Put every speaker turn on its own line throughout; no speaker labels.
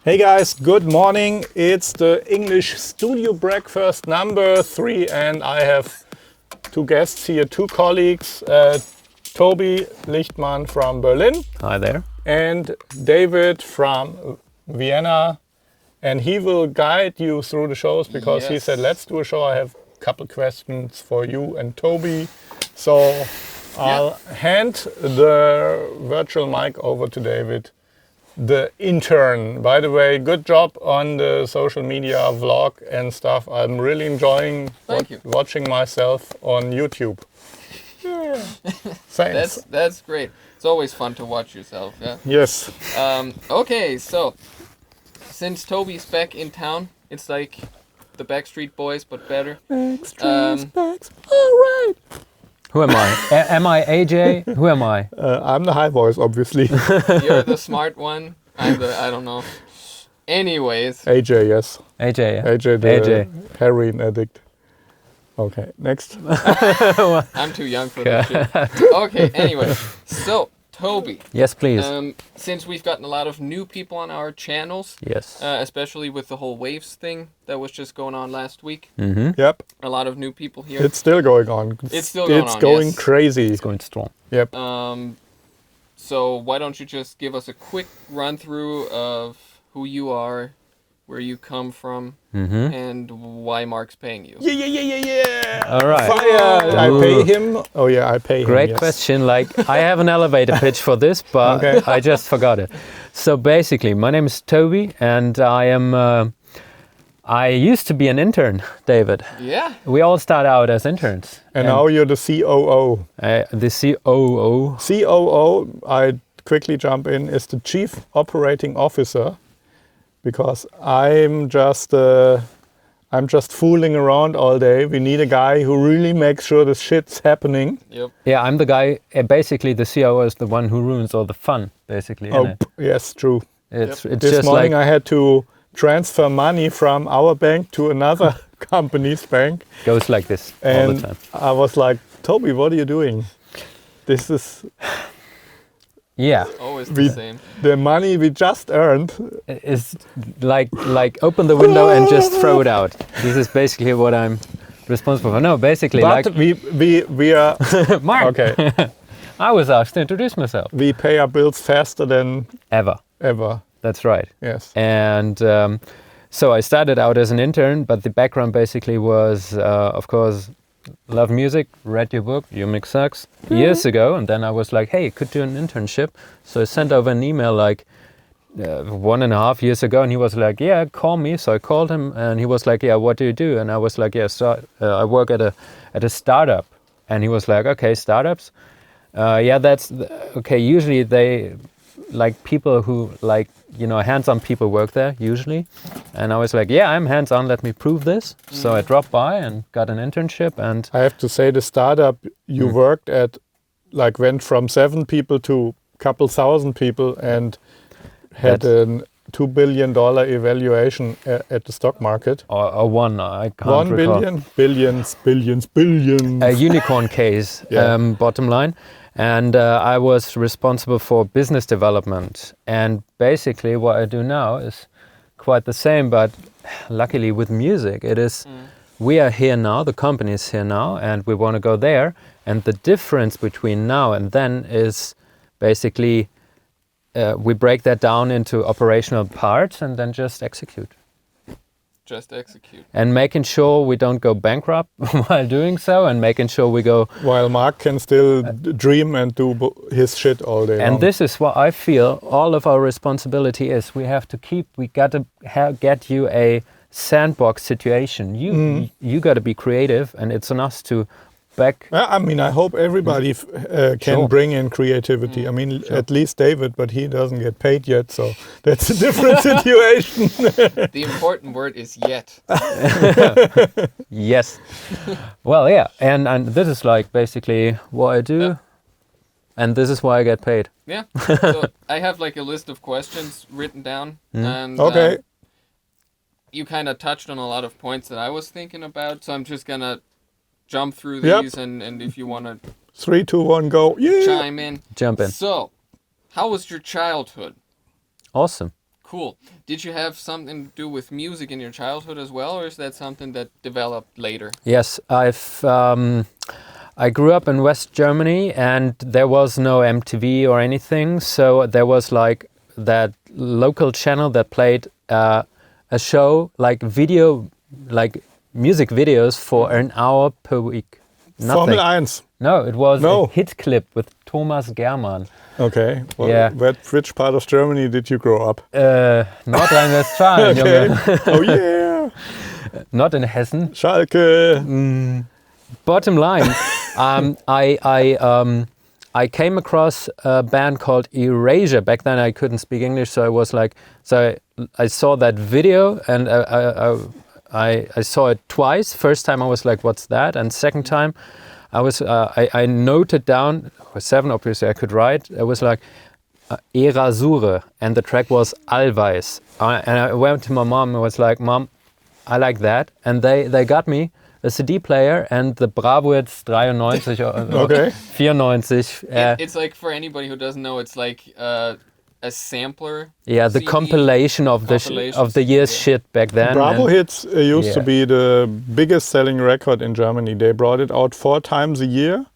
Hey guys, good morning. It's the English Studio Breakfast number 3 and I have two guests here, two colleagues, Tobi Lichtmann from Berlin.
Hi there.
And David from Vienna. And he will guide you through the shows because he said, let's do a show. I have a couple questions for you and Tobi. So I'll hand the virtual mic over to David, the intern. By the way, good job on the social media vlog and stuff. I'm really enjoying watching myself on YouTube. Yeah. Thanks.
That's great. It's always fun to watch yourself, yeah?
Yes.
Okay, so since Tobi's back in town, it's like the Backstreet Boys, but better.
Backs. All right.
Who am I? Am I AJ? Who am I?
I'm the high voice, obviously.
You're the smart one. I'm the, I don't know. Anyways.
AJ, yes.
AJ. Yeah.
AJ, the
AJ.
heroin addict. Okay, next.
I'm too young for that shit. Okay, anyway. So, Tobi.
Yes, please.
Since we've gotten a lot of new people on our channels,
Yes.
especially with the whole waves thing that was just going on last week.
Mm-hmm.
Yep.
A lot of new people here.
It's still going on.
It's still going
It's
on,
going
yes.
crazy.
It's going strong.
Yep.
So why don't you just give us a quick run through of who you are, where you come from, and why Mark's paying you.
Yeah.
All right.
Fire! I pay him. Oh yeah, I pay him.
Great
yes.
question. Like, I have an elevator pitch for this, but
Okay.
I just forgot it. So basically, my name is Tobi, and I am. I used to be an intern, David.
Yeah.
We all start out as interns.
And now you're the COO.
The COO.
COO, I quickly jump in, is the Chief Operating Officer, because I'm just fooling around all day. We need a guy who really makes sure this shit's happening.
Yep.
Yeah, I'm the guy. Basically, the COO is the one who ruins all the fun. Basically,
Oh,
isn't it?
yes, true.
It's
This
just
morning
like
I had to transfer money from our bank to another company's bank.
goes like this all
And
the time.
I was like, Tobi, what are you doing? This is
Yeah,
Always the same.
the money we just earned.
it's like open the window and just throw it out. This is basically what I'm responsible for. No, basically,
But
like
we are
Mark.
okay.
I was asked to introduce myself.
We pay our bills faster than
Ever. That's right.
yes.
And so I started out as an intern, but the background basically was, of course, love music, read your book, Your Mix Sucks, years ago. And then I was like, hey, could do an internship. So I sent over an email like 1.5 years ago. And he was like, yeah, call me. So I called him and he was like, yeah, what do you do? And I was like, yeah, so, I work at a startup. And he was like, okay, startups. Yeah, that's okay. Usually they like people who like, you know, hands-on people work there usually. And I was like, yeah, I'm hands-on. Let me prove this. So I dropped by and got an internship. And
I have to say the startup you worked at like went from 7 people to a couple thousand people and had a $2 billion evaluation at the stock market.
or one, I can't
1
recall.
billion, billions.
A unicorn case,
Yeah.
bottom line. And I was responsible for business development. And basically what I do now is quite the same, but luckily with music, it is, we are here now, the company is here now, and we want to go there. And the difference between now and then is basically we break that down into operational parts and then just execute.
Just execute.
And making sure we don't go bankrupt while doing so, and making sure we go.
While Mark can still dream and do his shit all day
And
long.
this is what I feel all of our responsibility is. We got to get you a sandbox situation. You got to be creative, and it's on us to back.
I mean, I hope everybody can
Sure.
bring in creativity. I mean, at least David, but he doesn't get paid yet, so that's a different situation.
The important word is yet.
Yes. Well, yeah, and this is like basically what I do,
Yeah.
and this is why I get paid.
Yeah. So I have like a list of questions written down, and
Okay.
you kind of touched on a lot of points that I was thinking about. So I'm just gonna jump through
Yep.
these, and if you want to
3, 2, 1, go. Yeah.
chime in.
Jump in.
So, how was your childhood?
Awesome.
Cool. Did you have something to do with music in your childhood as well, or is that something that developed later?
Yes, I grew up in West Germany, and there was no MTV or anything, so there was like that local channel that played a show like music videos for an hour per week. Nothing.
Formel 1.
No, it was a hit clip with Thomas Germann.
Okay. Well,
Yeah.
Which part of Germany did you grow up?
Nordrhein-Westfalen,
Okay.
Junge.
Oh yeah.
Not in Hessen.
Schalke.
Bottom line, I came across a band called Erasure. Back then I couldn't speak English, so I was like, I saw that video, and I saw it twice. First time I was like, what's that? And second time I noted down, I was 7, obviously I could write. It was like Erasure, and the track was Allweis. And I went to my mom and was like, Mom, I like that. And they got me a CD player and the Bravo Hits 93 or
Okay.
94.
It's like, for anybody who doesn't know, it's like a sampler.
Yeah, the
CD
compilation of the year's shit back then.
Bravo
and
Hits used to be the biggest selling record in Germany. They brought it out 4 times a year.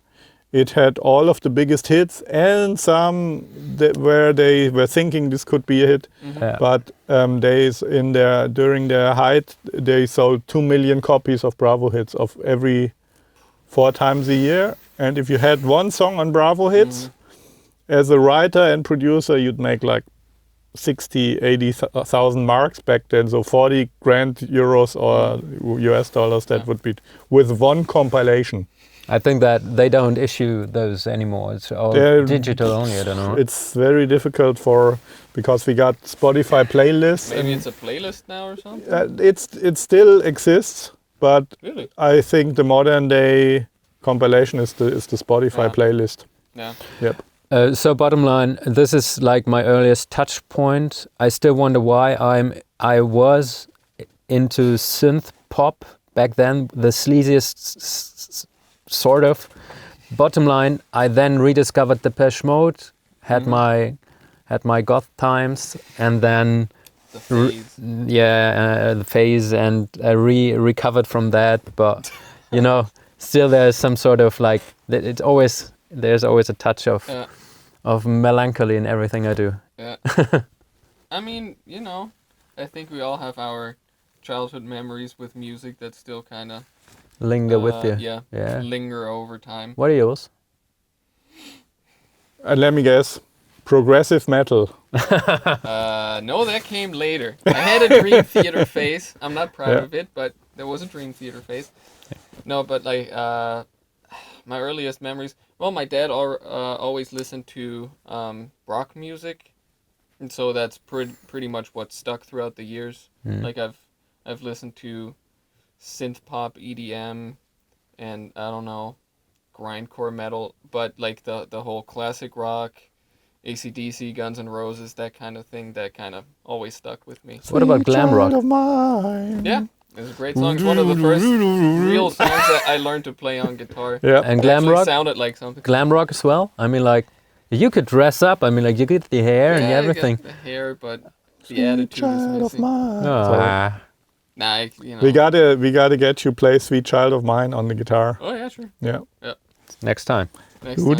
It had all of the biggest hits and some where they were thinking this could be a hit.
Yeah.
But during their height, they sold 2 million copies of Bravo Hits of every 4 times a year. And if you had one song on Bravo Hits, as a writer and producer, you'd make like 60, 80,000 marks back then. So 40 grand euros or US dollars, that would be with one compilation.
I think that they don't issue those anymore. It's all digital only, I don't know.
It's very difficult because we got Spotify playlists.
Maybe it's a playlist now or something?
It still exists, but
Really?
I think the modern day compilation is the Spotify playlist.
Yeah.
Yep.
So bottom line, this is like my earliest touch point. I still wonder why I was into synth pop back then, the sleaziest sort of. Bottom line, I then rediscovered Depeche Mode, had my goth times, and then
The phase.
the phase, and I recovered from that. But you know, still there's some sort of like there's always a touch of melancholy in everything I do.
Yeah. I mean, you know, I think we all have our childhood memories with music that still kind of
Linger with you.
Yeah. Linger over time.
What are yours?
Let me guess. Progressive metal.
No, that came later. I had a Dream Theater phase. I'm not proud of it, but there was a Dream Theater phase. No, but like my earliest memories. Well, my dad always listened to rock music, and so that's pretty much what stuck throughout the years. Like I've listened to synth pop, EDM, and I don't know, grindcore metal, but like the whole classic rock, AC/DC, Guns N' Roses, that kind of thing, that kind of always stuck with me.
What about glam rock?
Child of mine.
Yeah, it's a great song. It's one of the first real songs that I learned to play on guitar.
Yeah.
And
It
glam
actually
rock?
sounded like something.
Glam rock as well? I mean, like, you could dress up. I mean, like, you get the hair and
Yeah, I
everything.
got the hair, but the attitude is
Child of
missing.
mine.
Ah.
Nah, you know.
We gotta get you play Sweet Child of Mine on the guitar.
Oh yeah, sure.
Yeah.
Next time.
Next time.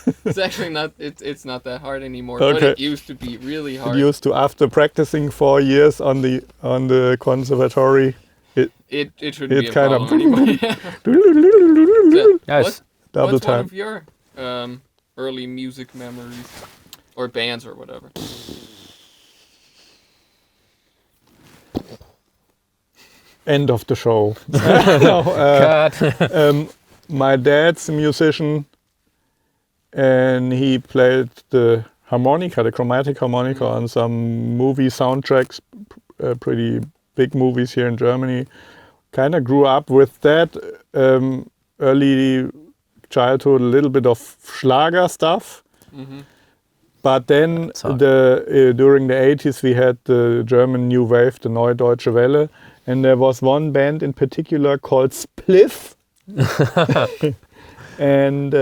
It
It's actually not. It's not that hard anymore. But
Okay.
it used to be really hard.
used to, after practicing 4 years on the conservatory,
It shouldn't be a
kind of
problem anymore.
Yes.
double
What's one
time.
of your early music memories, or bands, or whatever?
End of the show. No,
Cut.
my dad's a musician, and he played the harmonica, the chromatic harmonica, on some movie soundtracks, pretty big movies here in Germany. Kind of grew up with that. Early childhood, a little bit of Schlager stuff. But then during the 80s we had the German New Wave, the Neue Deutsche Welle, and there was one band in particular called Spliff. And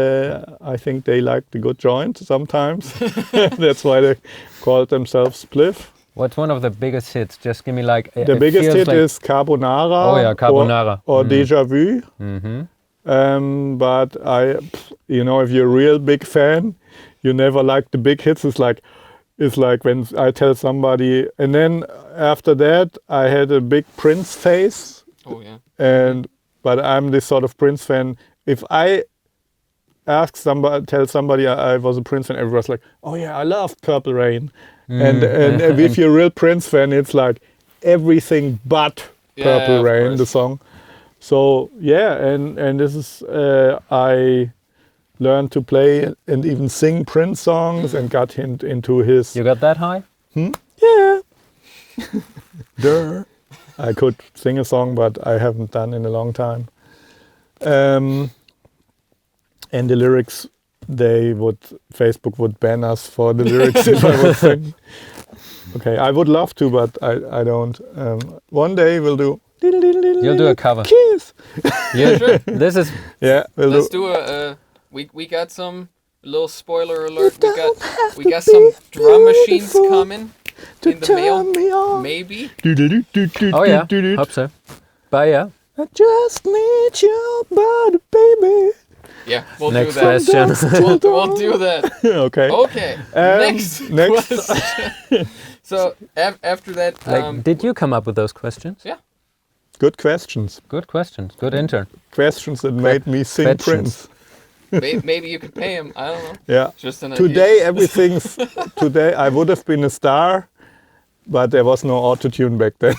I think they like the good joint sometimes. That's why they call themselves Spliff.
What's one of the biggest hits? Just give me like...
The biggest hit is Carbonara.
Oh yeah, Carbonara.
Or Déjà Vu.
Mm-hmm.
But if you're a real big fan, you never like the big hits. It's like when I tell somebody, and then after that I had a big Prince phase.
Oh yeah.
But I'm this sort of Prince fan. If I tell somebody I was a Prince fan, everyone's like, oh yeah, I love Purple Rain. And if you're a real Prince fan, it's like everything but Purple Rain,
course.
the song. So yeah, and this is I learned to play and even sing Prince songs and got into his.
You got that high?
Yeah. Duh. I could sing a song, but I haven't done in a long time. And the lyrics, Facebook would ban us for the lyrics if I would sing. Okay, I would love to, but I don't. One day we'll do.
You'll do a cover.
Kiss.
Yeah, sure. This is.
Yeah,
Let's do a. We got some little spoiler alert. We got some drum machines coming in the mail. Maybe.
Oh yeah, hope so. But yeah.
I just need your body, baby.
Yeah, we'll
Next
do that.
question.
We'll do that.
Okay.
Okay. Next question. So after that,
did you come up with those questions?
Yeah.
Good questions.
Good questions. Good intern.
Questions that made me sing
questions.
Prince. Maybe you could pay him. I don't know.
Yeah.
Just an
Today
idea.
Today I would have been a star, but there was no autotune back then.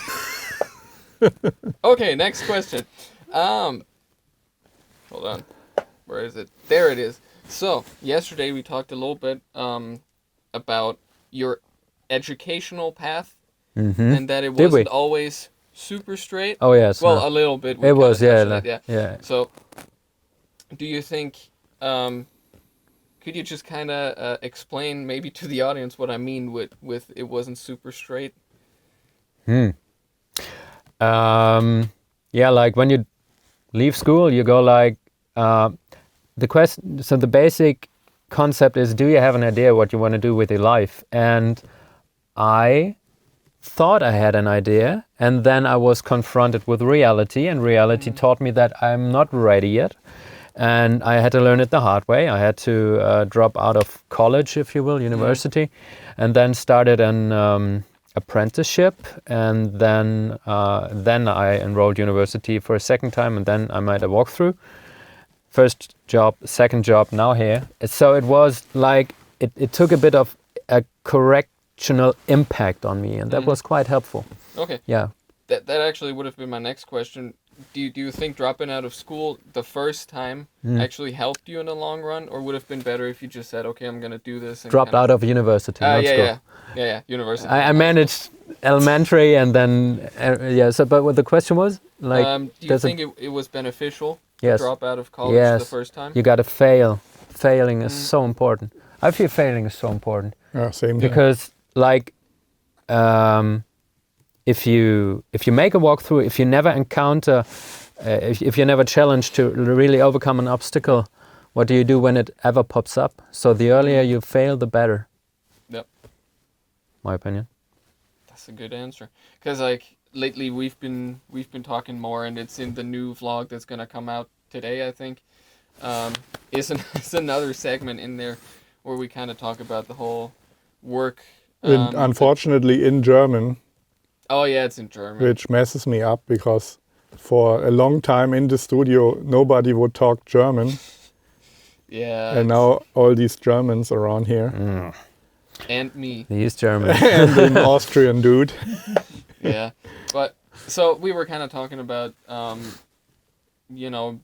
Okay, next question. Hold on. Where is it? There it is. So yesterday we talked a little bit about your educational path, and that it wasn't always super straight.
Oh yes.
Well,
no.
a little bit.
It was,
yeah.
Yeah.
So, do you think? Could you just kind of explain maybe to the audience what I mean with it wasn't super straight?
Yeah, like when you leave school, you go like the question. So the basic concept is: do you have an idea what you want to do with your life? And I thought I had an idea, and then I was confronted with reality, and reality taught me that I'm not ready yet, and I had to learn it the hard way. I had to drop out of college, if you will, university, and then started an apprenticeship, and then I enrolled university for a second time, and then I made a walkthrough. First job, second job, now here. So it was like it took a bit of a correctional impact on me, and that was quite helpful.
Okay.
Yeah.
That actually would have been my next question. Do you think dropping out of school the first time actually helped you in the long run, or would have been better if you just said, okay, I'm gonna do this? And
Dropped out of university. Not school.
Yeah, university.
I managed elementary, and then So, but what the question was, like,
do you think it was beneficial
Yes.
to drop out of college the first time?
You got to fail. Failing is so important. I feel failing is so important.
Yeah, same.
Because like, if you make a walkthrough, if you never encounter, if you're never challenged to really overcome an obstacle, what do you do when it ever pops up? So the earlier you fail, the better.
Yep.
My opinion.
That's a good answer. Because like lately we've been talking more, and it's in the new vlog that's gonna come out today, I think. It's another segment in there where we kind of talk about the whole work.
Unfortunately, in German.
Oh yeah, it's in German.
Which messes me up because for a long time in the studio, nobody would talk German.
Yeah.
And now all these Germans around here.
And me.
He's German.
And an Austrian dude.
Yeah. But so we were kind of talking about,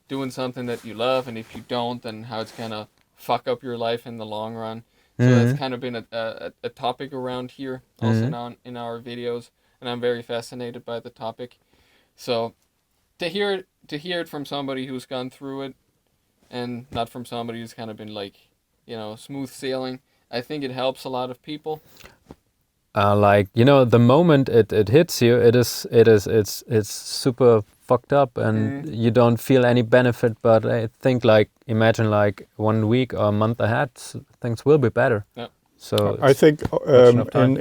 doing something that you love, and if you don't, then how it's gonna fuck up your life in the long run. So that's kind of been a topic around here, also now in our videos, and I'm very fascinated by the topic. So to hear it from somebody who's gone through it, and not from somebody who's kind of been like, smooth sailing, I think it helps a lot of people.
The moment it hits you, it's super fucked up and you don't feel any benefit. But I think imagine 1 week or a month ahead, things will be better.
Yeah.
So
I think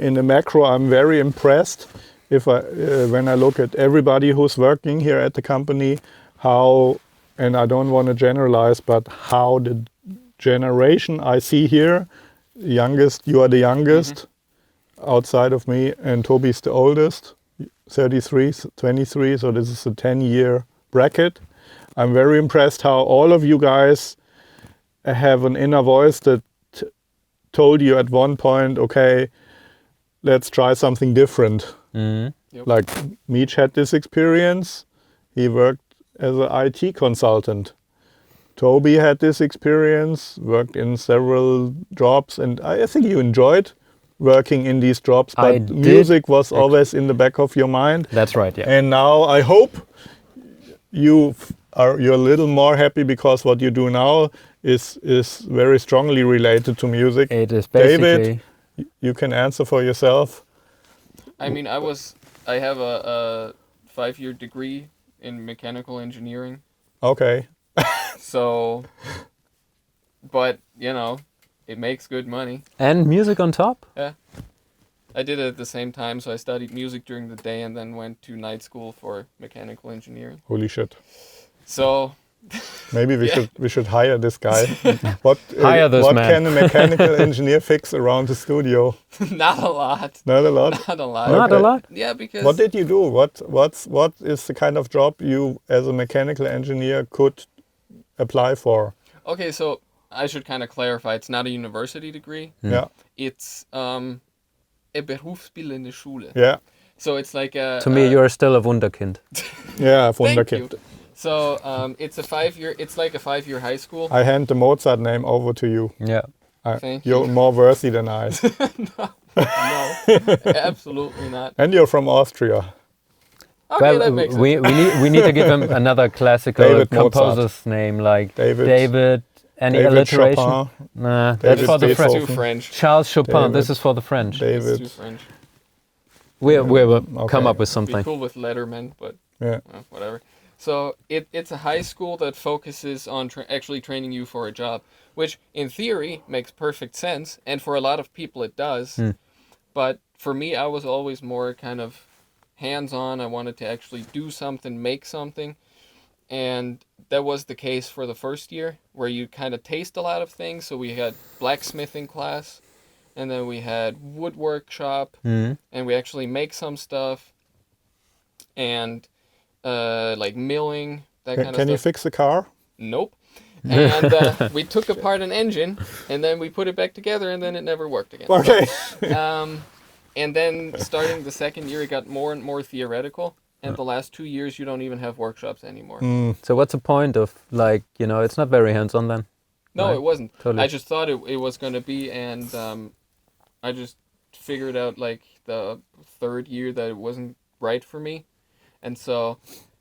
in the macro, I'm very impressed when I look at everybody who's working here at the company, and I don't want to generalize, but how the generation I see here, youngest, you are the youngest outside of me, and Tobi's the oldest, 33, 23, so this is a 10-year bracket. I'm very impressed how all of you guys have an inner voice that told you at one point, okay, let's try something different.
Yep.
Like Meech had this experience. He worked as an IT consultant. Tobi had this experience, worked in several jobs, and I think you enjoyed working in these jobs, but music was always in the back of your mind.
That's right, yeah.
And now I hope you're a little more happy because what you do now is very strongly related to music.
It is basically...
David, you can answer for yourself.
I mean, I have a 5-year degree in mechanical engineering.
Okay.
So, but, it makes good money.
And music on top?
Yeah. I did it at the same time, so I studied music during the day and then went to night school for mechanical engineering.
Holy shit.
So...
Maybe we should hire this guy. What
man.
can a mechanical engineer fix around the studio?
Not a lot.
Not a lot?
Not a lot.
Not a lot?
Yeah, because...
What did you do? What is the kind of job you as a mechanical engineer could apply for?
Okay, so I should kind of clarify. It's not a university degree.
Yeah.
It's a berufsbildende Schule.
Yeah.
So it's like a...
To me, you're still a Wunderkind.
Yeah,
Thank
Wunderkind.
you. So it's a 5-year. It's like a 5-year high school.
I hand the Mozart name over to you.
Yeah.
Thank
You're
you.
more worthy than I.
No, absolutely not.
And you're from Austria.
Okay, that makes sense.
we need to give him another classical
David
composer's name, like
David.
Any
David
alliteration?
Chopin.
Nah,
David
that's for the
Beethoven.
French.
Too French.
Charles Chopin.
David.
This is for the French.
It's
David.
too French.
We will
Okay.
come up with
Be
something.
cool with Letterman, but
Yeah.
whatever. So it's a high school that focuses on actually training you for a job, which in theory makes perfect sense, and for a lot of people it does. But for me, I was always more kind of hands-on. I wanted to actually do something, make something, and that was the case for the first year, where you kind of taste a lot of things. So we had blacksmithing class, and then we had wood workshop, and we actually make some stuff, and like milling, that kind of stuff.
Can you fix a car?
Nope. And we took apart an engine, and then we put it back together, and then it never worked again.
Okay.
And then starting the second year, it got more and more theoretical. And the last 2 years, you don't even have workshops anymore.
So what's the point of it's not very hands-on then?
No,
Right.
it wasn't.
Totally.
I just thought it was going to be, and I just figured out like the third year that it wasn't right for me. And so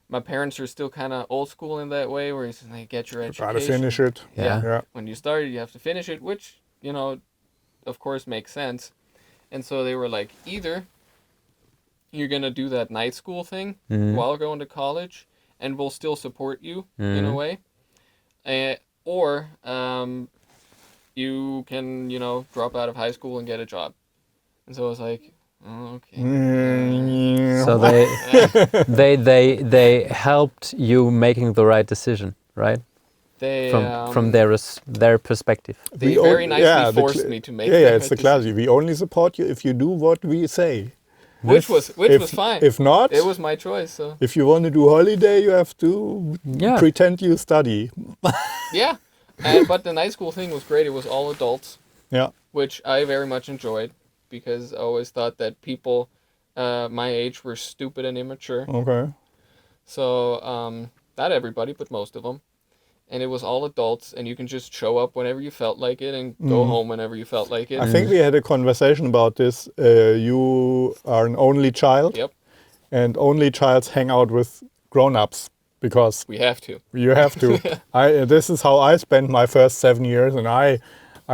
my parents are still kind of old school in that way, where it's like, get your education.
Try to finish it.
Yeah.
When you start, you have to finish it, which, of course makes sense. And so they were like, either you're going to do that night school thing while going to college, and we'll still support you in a way. Or you can, drop out of high school and get a job. And so I was like, oh, okay.
So they helped you making the right decision, right?
They
From their perspective.
They very nicely forced me to make.
Yeah, it's the classic. We only support you if you do what we say.
Which was fine.
If not,
it was my choice. So
if you want to do holiday, you have to pretend you study.
yeah, but the night school thing was great. It was all adults.
Yeah,
which I very much enjoyed, because I always thought that people my age were stupid and immature.
Okay.
So not everybody, but most of them. And it was all adults, and you can just show up whenever you felt like it and go home whenever you felt like it.
I think we had a conversation about this. You are an only child.
Yep.
And only childs hang out with grown-ups because
We have to.
you have to. This is how I spent my first 7 years, and I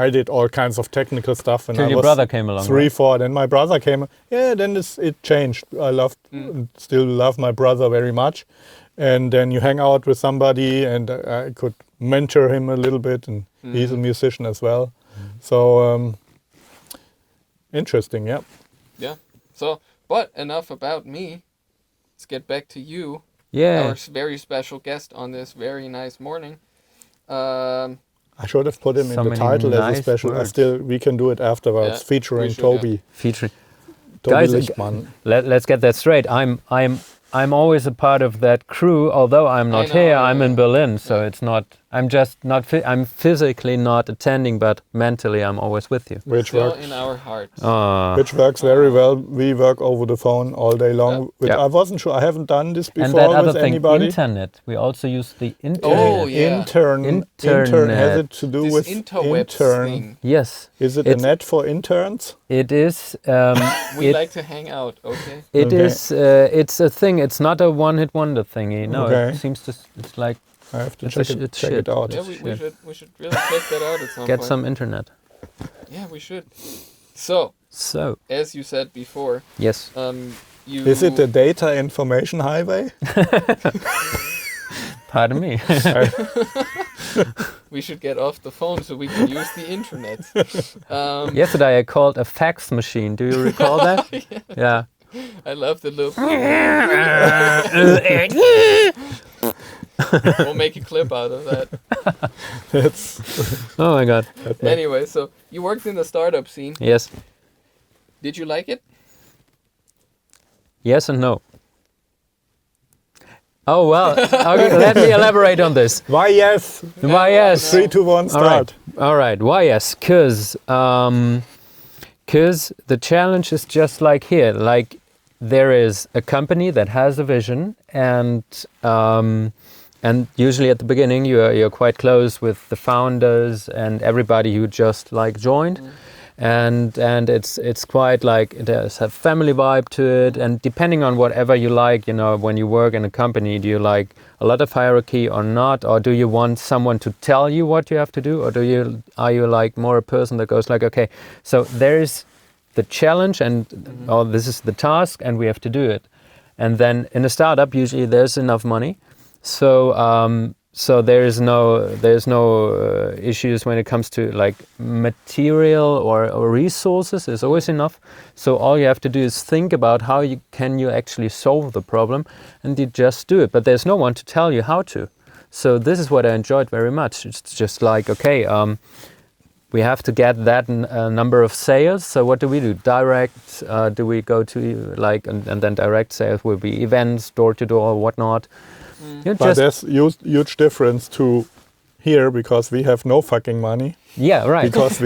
did all kinds of technical stuff. And
Till
I
your
was
brother came along,
3,
right?
4. Then my brother came. Yeah, then it changed. I still love my brother very much. and then you hang out with somebody, and I could mentor him a little bit, and he's a musician as well. So interesting, yeah.
Yeah. So, but enough about me. Let's get back to you.
Yeah.
Our very special guest on this very nice morning.
I should have put him
So
in the
many
title as a
nice
special.
words.
We can do it afterwards,
Yeah,
featuring
we should,
Tobi.
Featuring.
Tobi
Guys,
Lichtmann.
Let's get that straight. I'm always a part of that crew, although I'm not
know,
here.
yeah,
I'm
yeah.
in Berlin, so it's not. I'm just not. I'm physically not attending, but mentally I'm always with you.
Which
Still
works.
in our hearts.
Which works very well. We work over the phone all day long.
Yeah.
I wasn't sure. I haven't done this
And
before
that other
with
thing,
anybody.
internet. We also use the internet.
Oh, yeah.
Intern has
Internet.
it to do
This
with
interwebs
intern.
thing.
Yes,
Is it
It's-
a net for interns?
it is.
We
it
like to hang out, okay?
it
Okay.
is. It's a thing. It's not a one-hit wonder thingy. No,
Okay.
it seems to. It's like
I have to
It's
check
a
it,
it's
check
shit.
it out.
Yeah, we should really check that out at some
get
point.
some internet.
Yeah, we should. So,
So
as you said before,
yes,
you...
Is it the data information highway?
pardon me.
We should get off the phone so we can use the internet.
Yesterday I called a fax machine. Do you recall that? Yeah.
I love the look. We'll make a clip out of that.
It's
Oh my God.
Anyway, so you worked in the startup scene.
Yes.
Did you like it?
Yes and no. Oh well. Okay, let me elaborate on this.
why yes.
Why yes?
3, 2, 1, start.
All right. Why yes? Cause the challenge is just like here. Like there is a company that has a vision, and usually at the beginning you're quite close with the founders and everybody who just like joined. And it's quite like it has a family vibe to it, and depending on whatever you like, you know, when you work in a company, do you like a lot of hierarchy or not, or do you want someone to tell you what you have to do, or are you like more a person that goes like, okay, so there is the challenge and this is the task and we have to do it. And then in a startup usually there's enough money, so there's no issues when it comes to like material or resources. There's always enough. So all you have to do is think about how you actually solve the problem, and you just do it. But there's no one to tell you how to. So this is what I enjoyed very much. It's just like, okay, we have to get that number of sales. So what do we do? Direct? Do we go to like and then direct sales will be events, door to door, whatnot.
But there's huge difference to here because we have no fucking money.
Yeah, right.
Because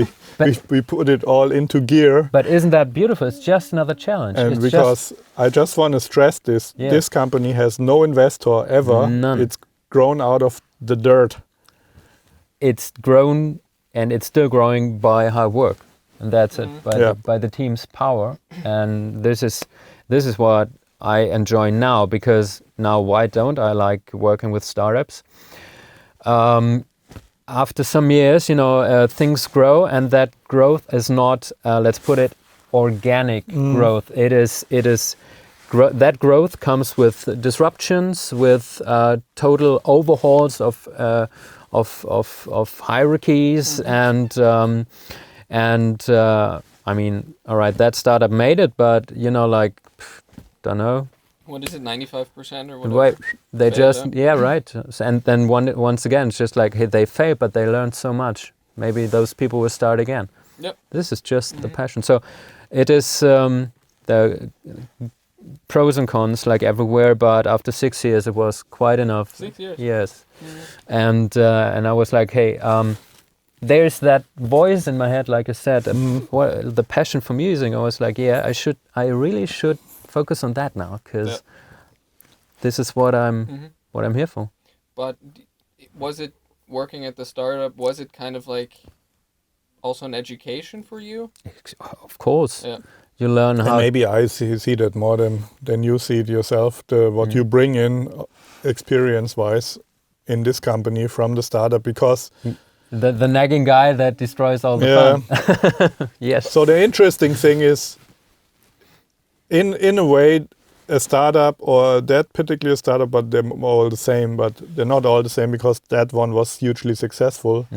we put it all into gear.
But isn't that beautiful? It's just another challenge.
And
it's
because I just want to stress this,
Yeah.
this company has no investor ever.
None.
It's grown out of the dirt.
It's grown and it's still growing by hard work, and that's it, by the team's power. And this is what I enjoy now, because now why don't I like working with startups? After some years, you know, things grow, and that growth is not, let's put it, organic growth. It is that growth comes with disruptions, with total overhauls of hierarchies, and I mean, all right, that startup made it, but you know, like, don't know.
What is it, 95% or whatever?
Right, they
Failed,
just right, and then once again, it's just like, hey, they failed, but they learned so much. Maybe those people will start again.
Yep.
This is just the passion. So, it is the pros and cons like everywhere, but after 6 years, it was quite enough.
6 years.
Yes, and I was like, hey, there's that voice in my head, like I said, what the passion for music. I was like, yeah, I really should focus on that now, because this is what I'm here for.
But was it working at the startup? Was it kind of like also an education for you?
Of course,
Yeah.
you learn
And
how.
maybe I see that more than you see it yourself. What you bring in experience-wise in this company from the startup, because
The nagging guy that destroys all the fun. Yes.
So the interesting thing is, in a way, a startup or that particular startup, but they're all the same. But they're not all the same because that one was hugely successful.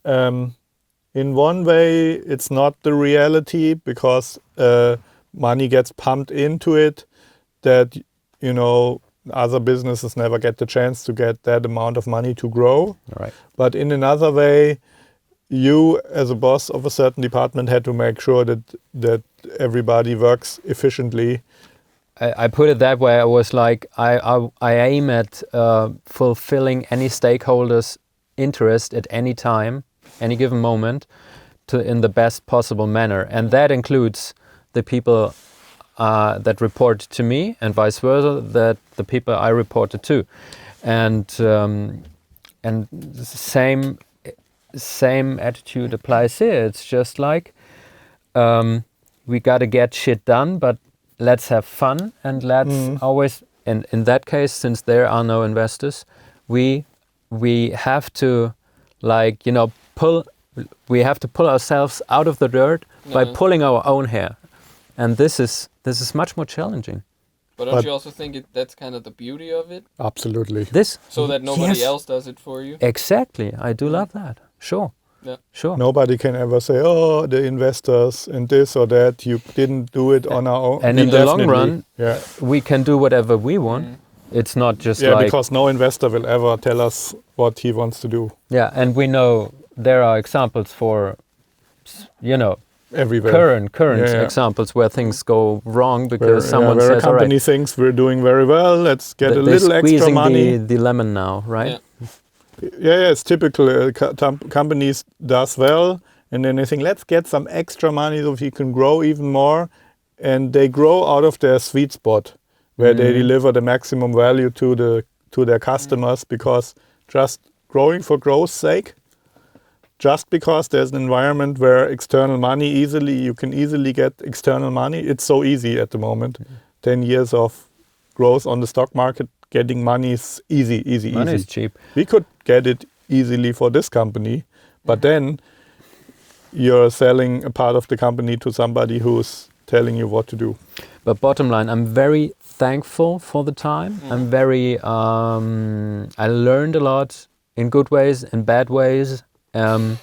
In one way, it's not the reality because money gets pumped into it that, other businesses never get the chance to get that amount of money to grow.
Right.
But in another way, you as a boss of a certain department had to make sure that everybody works efficiently.
I put it that way. I was like, I aim at fulfilling any stakeholder's interest at any time, any given moment, in the best possible manner, and that includes the people that report to me, and vice versa, that the people I reported to, and same attitude applies here. It's just like we got to get shit done, but let's have fun, and let's always. And in that case, since there are no investors, we have to, we have to pull ourselves out of the dirt by pulling our own hair, and this is much more challenging.
But don't you also think that's kind of the beauty of it?
Absolutely.
So that nobody else does it for you?
Exactly. I do love that. Sure.
Yeah.
Sure.
Nobody can ever say, oh, the investors and this or that, you didn't do it on our own.
And in the long run,
yeah,
we can do whatever we want. It's not just
because no investor will ever tell us what he wants to do.
Yeah, and we know there are examples for,
everywhere.
current examples where things go wrong because someone
where
says,
a company thinks we're doing very well, let's get a little extra money.
The lemon now, right?
Yeah, it's typical. Companies does well, and then they think, let's get some extra money so we can grow even more, and they grow out of their sweet spot, where they deliver the maximum value to their customers, because just growing for growth's sake, just because there's an environment where external money you can easily get external money. It's so easy at the moment. 10 years of growth on the stock market, getting money is easy.
Money is cheap.
We could get it easily for this company, but then you're selling a part of the company to somebody who's telling you what to do.
But bottom line, I'm very thankful for the time. I'm very, I learned a lot in good ways and bad ways. And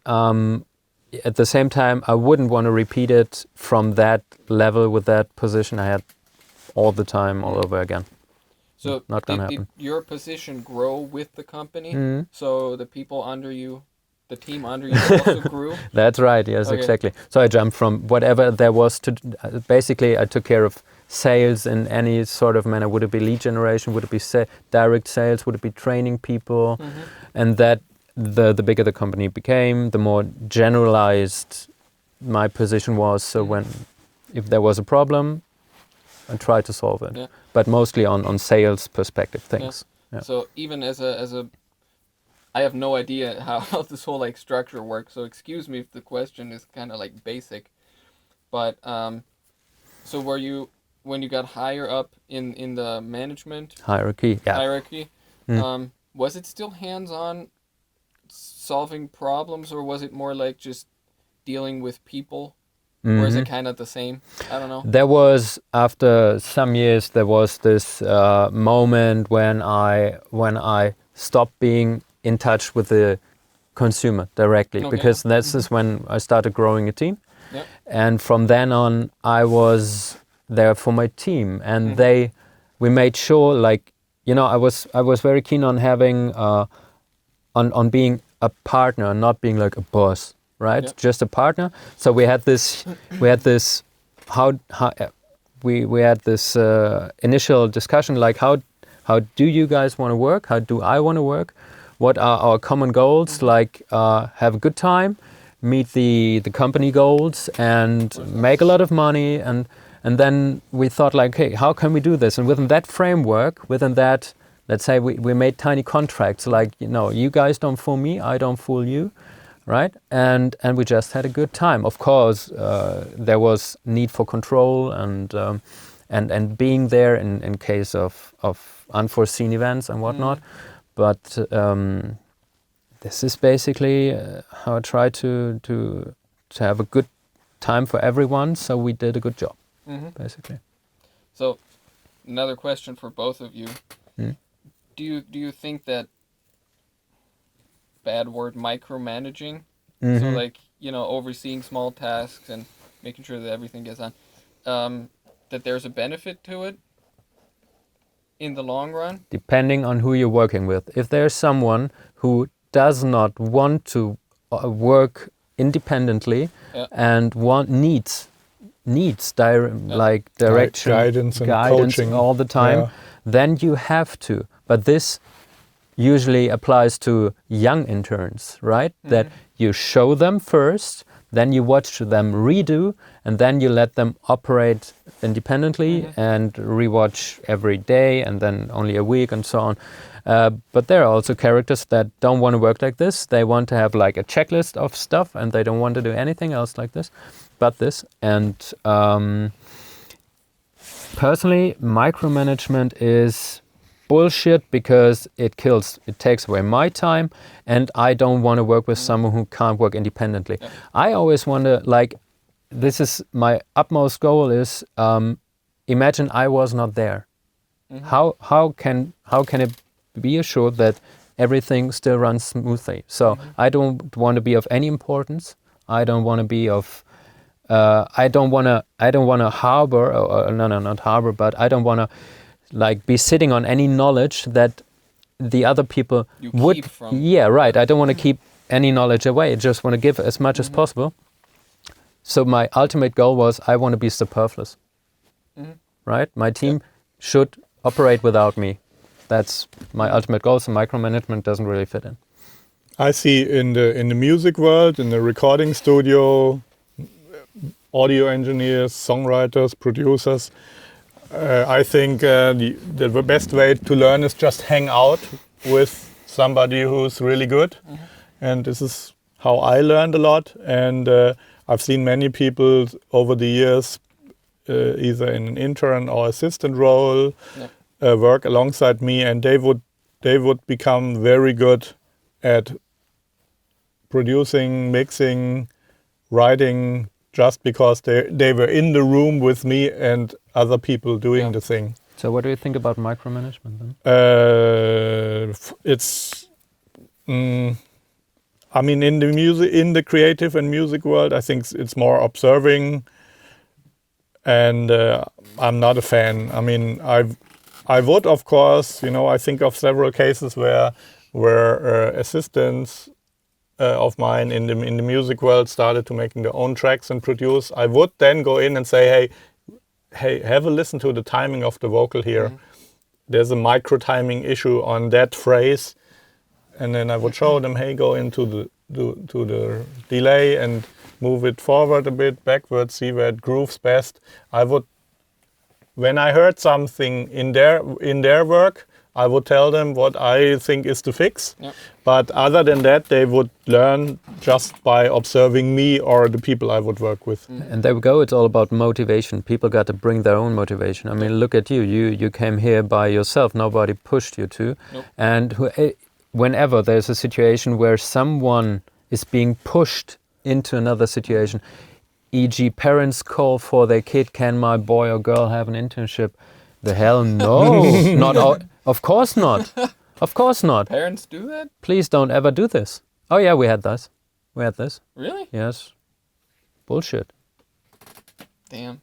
at the same time, I wouldn't want to repeat it from that level with that position I had all the time, all over again.
So
not gonna happen.
Did your position grow with the company? So the people under you, the team under you also grew?
That's right, yes, exactly. So I jumped from whatever there was to, basically I took care of sales in any sort of manner. Would it be lead generation? Would it be direct sales? Would it be training people? And that the bigger the company became, the more generalized my position was. So if there was a problem, I tried to solve it. But mostly on sales perspective things.
So even as a I have no idea how this whole structure works, so excuse me if the question is kind of basic. But so were you, when you got higher up in the management
hierarchy,
was it still hands-on solving problems, or was it more just dealing with people? Or is it kind of the same? I don't know.
There was, after some years, there was this moment when I stopped being in touch with the consumer directly, because this is when I started growing a team. And from then on, I was there for my team, and we made sure, I was very keen on having, on being a partner, not being like a boss. Right, just a partner. So we had this initial discussion, how do you guys want to work? How do I want to work? What are our common goals? Have a good time, meet the company goals, and make a lot of money. And then we thought hey, how can we do this? And within that framework, within that, let's say we made tiny contracts, you guys don't fool me, I don't fool you. Right, and we just had a good time. Of course, there was need for control and being there in case of unforeseen events and whatnot. But this is basically how I try to have a good time for everyone. So we did a good job, basically.
So, another question for both of you. Do you think that bad word micromanaging? So like, overseeing small tasks and making sure that everything gets done. That there's a benefit to it in the long run?
Depending on who you're working with. If there's someone who does not want to work independently and needs direction,
guidance and coaching
all the time, then you have to. But this usually applies to young interns, right? That you show them first, then you watch them redo, and then you let them operate independently and rewatch every day and then only a week and so on. But there are also characters that don't want to work like this. They want to have like a checklist of stuff and they don't want to do anything else like this but this. And personally, micromanagement is bullshit because it takes away my time, and I don't want to work with someone who can't work independently. I always wonder, like, this is my utmost goal is, imagine I was not there. How can it be assured that everything still runs smoothly? So I don't want to be of any importance. I don't want to be of I don't want to harbor, not harbor, but I don't want to like be sitting on any knowledge that the other people would
keep from.
Yeah, right. I don't want to keep any knowledge away. I just want to give as much as possible. So my ultimate goal was I want to be superfluous. Right? My team should operate without me. That's my ultimate goal. So micromanagement doesn't really fit in.
I see in the music world, in the recording studio, audio engineers, songwriters, producers, I think the best way to learn is just hang out with somebody who's really good. And this is how I learned a lot. And I've seen many people over the years, either in an intern or assistant role, work alongside me, and they would become very good at producing, mixing, writing, just because they were in the room with me and other people doing the thing.
So what do you think about micromanagement then?
It's, I mean, in the creative and music world, I think it's more observing, and I'm not a fan. I mean, I would, of course, I think of several cases where assistants of mine in the music world started to making their own tracks and produce. I would then go in and say, hey, have a listen to the timing of the vocal here. There's a micro timing issue on that phrase, and then I would show them, hey, go into the delay and move it forward a bit, backwards, see where it grooves best. When I heard something in their work, I would tell them what I think is the fix. But other than that, they would learn just by observing me or the people I would work with.
And there we go. It's all about motivation. People got to bring their own motivation. I mean, look at you. You came here by yourself. Nobody pushed you to. And whenever there's a situation where someone is being pushed into another situation, e.g. parents call for their kid, can my boy or girl have an internship? The hell no. Not all. Of course not. Of course not.
Parents do that?
Please don't ever do this. Oh yeah, we had this.
Really?
Yes. Bullshit.
Damn.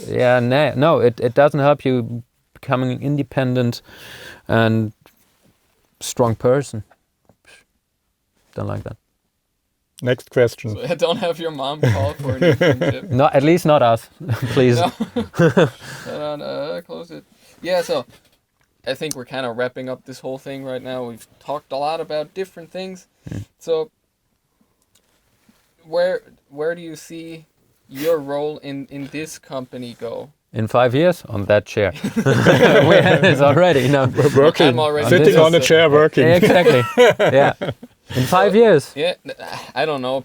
Yeah, no, it doesn't help you becoming an independent and strong person. Don't like that.
Next question.
So don't have your mom call for an internship.
No, at least not us. Please.
Close it. Yeah, so I think we're kind of wrapping up this whole thing right now. We've talked a lot about different things. So where do you see your role in this company go?
In 5 years? On that chair. We had this already. No.
We're working.
I'm already
sitting on a chair working.
Exactly. Yeah. In 5 years.
Yeah, I don't know.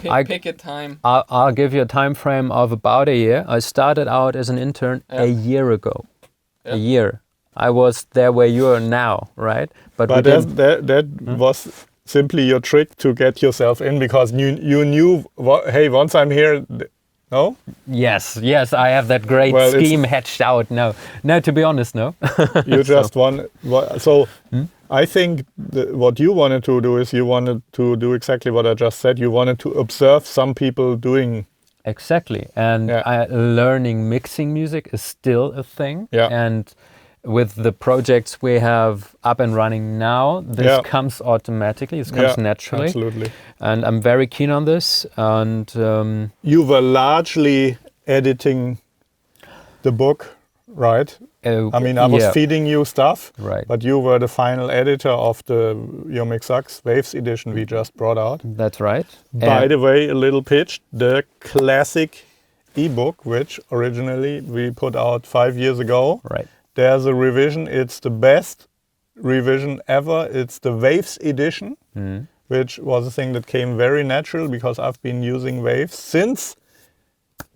Pick a time.
I'll give you a time frame of about a year. I started out as an intern a year ago. A year. I was there where you are now, right? But
that was simply your trick to get yourself in, because you knew, hey, once I'm here, No?
Yes, I have that great
Well,
scheme hatched out. No, to be honest, no.
You just want. So I think what you wanted to do is you wanted to do exactly what I just said. You wanted to observe some people doing.
Exactly, and learning mixing music is still a thing.
Yeah.
And with the projects we have up and running now, this comes automatically. It comes naturally.
Absolutely.
And I'm very keen on this. And
you were largely editing the book, right? I mean, I was feeding you stuff,
right?
But you were the final editor of the Your Mix Sucks Waves edition we just brought out.
That's right.
By the way, a little pitch: the classic ebook, which originally we put out 5 years ago.
Right.
There's a revision. It's the best revision ever. It's the Waves edition, which was a thing that came very natural because I've been using Waves since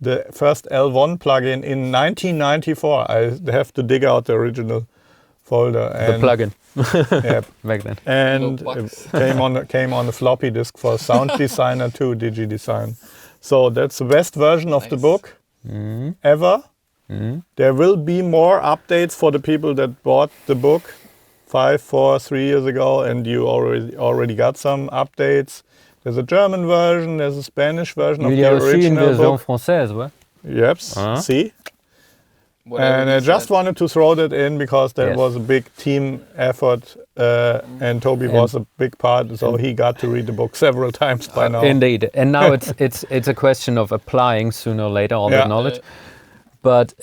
the first L1 plugin in 1994. I have to dig out the original folder.
The plugin.
Yep.
Back then.
And it came on a floppy disk for Sound Designer 2 DigiDesign. So that's the best version of the book ever. There will be more updates for the people that bought the book 5, 4, 3 years ago, and you already got some updates. There's a German version, there's a Spanish version of the original book.
Française, ouais?
Yep, see? And I just wanted to throw that in because there was a big team effort, and Tobi was a big part, so he got to read the book several times by now.
Indeed, and now it's a question of applying sooner or later all that knowledge. But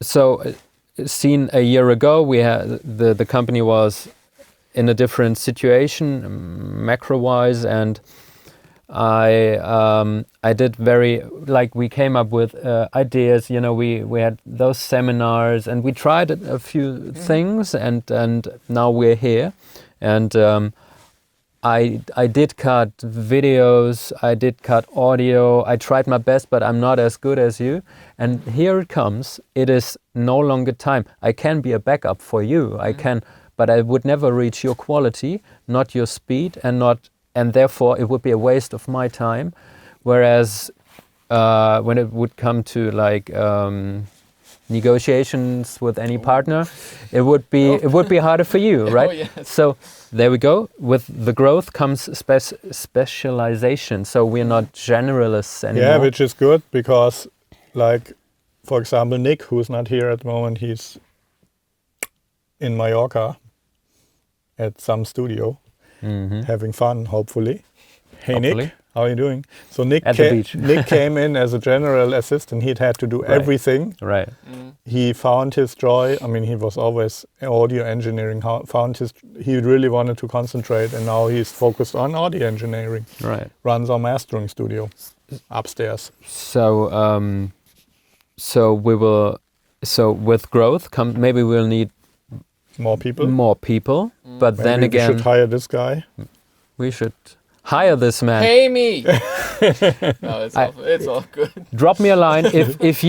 so, seen a year ago, we had the company was in a different situation, macro-wise, and I did we came up with ideas. You know, we had those seminars, and we tried a few things, and now we're here, and I did cut videos, I did cut audio, I tried my best, but I'm not as good as you. And here it comes. It is no longer time. I can be a backup for you. I can, but I would never reach your quality, not your speed, and therefore it would be a waste of my time. Whereas when it would come to negotiations with any partner, it would be harder for you, right? Yes. So there we go. With the growth comes specialization. So we're not generalists anymore.
Yeah, which is good because, for example, Nick, who's not here at the moment, he's in Mallorca at some studio, having fun, hopefully. Hey, hopefully. Nick, how are you doing? So Nick came in as a general assistant. He'd had to do everything.
Right.
He found his joy. I mean, he was always audio engineering. He really wanted to concentrate, and now he's focused on audio engineering.
Right.
Runs our mastering studio upstairs.
So, with growth, maybe we'll need
more people.
But maybe then again,
we should hire this guy.
We should hire this man.
Pay me. No, it's all good.
Drop me a line if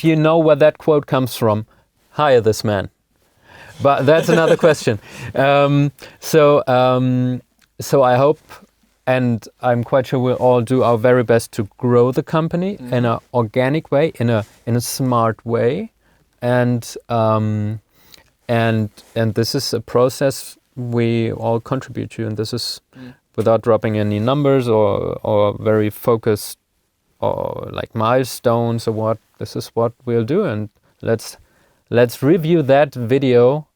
you know where that quote comes from. Hire this man. But that's another question. So I hope, and I'm quite sure we'll all do our very best to grow the company in an organic way, in a smart way, and this is a process we all contribute to, and this is without dropping any numbers or very focused or milestones or what. This is what we'll do, and let's review that video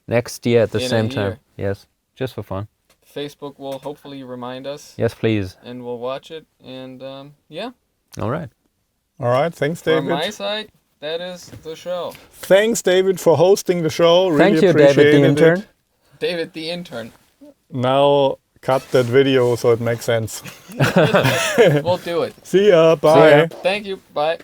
next year at the same time. Yes, just for fun.
Facebook will hopefully remind us.
Yes, please.
And we'll watch it, and
All right.
Thanks, David.
From my side, that is the show.
Thanks, David, for hosting the show. Really
Thank you, David the intern.
David the intern.
Now cut that video so it makes sense.
We'll do it.
See ya. Bye.
Thank you. Bye.